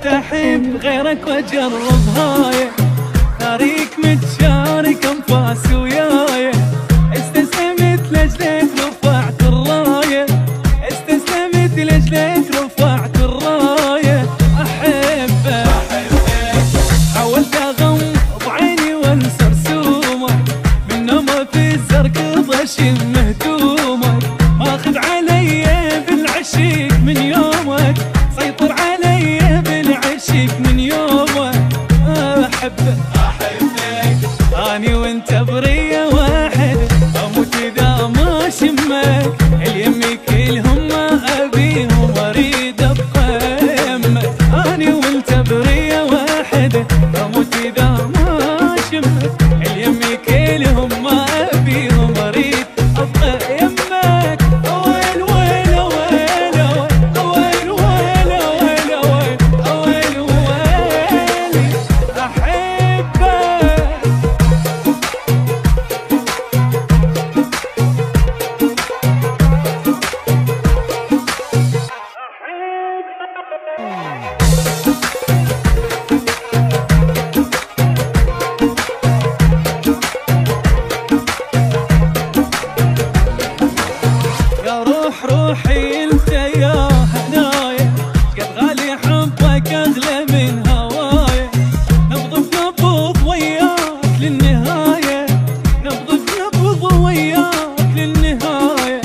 قلت احب غيرك واجرب هاي، تاريك متشارك انفاس وياي، استسلمت لاجلك رفعت الرايه، استسلمت لاجلك رفعت الرايه. احبك حاولت اغمض عيني وانسى رسومك، من نومه في الزرق اشم هدومك، ماخذ علي بالعشيق من يومك، سيطر علي بالعشيق من يومك. احبك اني وانت بريه واحد، اموت اذا ما شمك، اليمي كلهم ما ابيهم اريد ابقى يمك. اني وانت بريه واحد، اموت اذا ما شمك، اليمي كلهم ما ابيهم اريد ابقى يمك. ويل ويل ويل ويل ويل ويل ويل ويل احبك. يا روح روحي انت يا هنايا، قد غالي حبك اغلى من هوايا، نبض بنبض وياك للنهايه، نبض بنبض وياك للنهايه.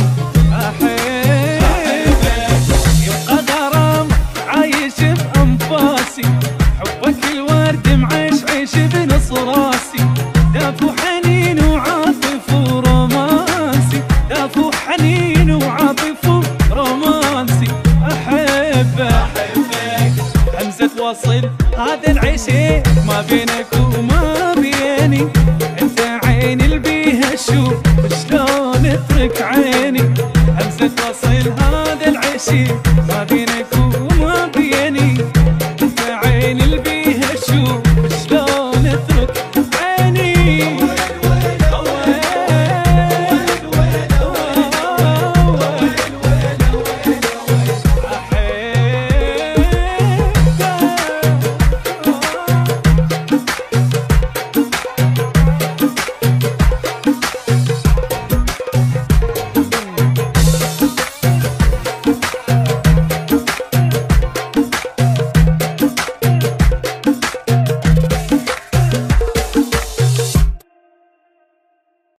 احبك يبقى غرام عايش بانفاسي، حبك الورد معشعش بنص راسي، دافو حنين وعاطف ورومانسي، دافو حنين وعاطف ورومانسي. احبك همزة وصل هذا العشق ما بينك وما بيني، انت عيني اللي بيها اشوف شلون اترك عيني. همزة وصل هذا العشق ما بينك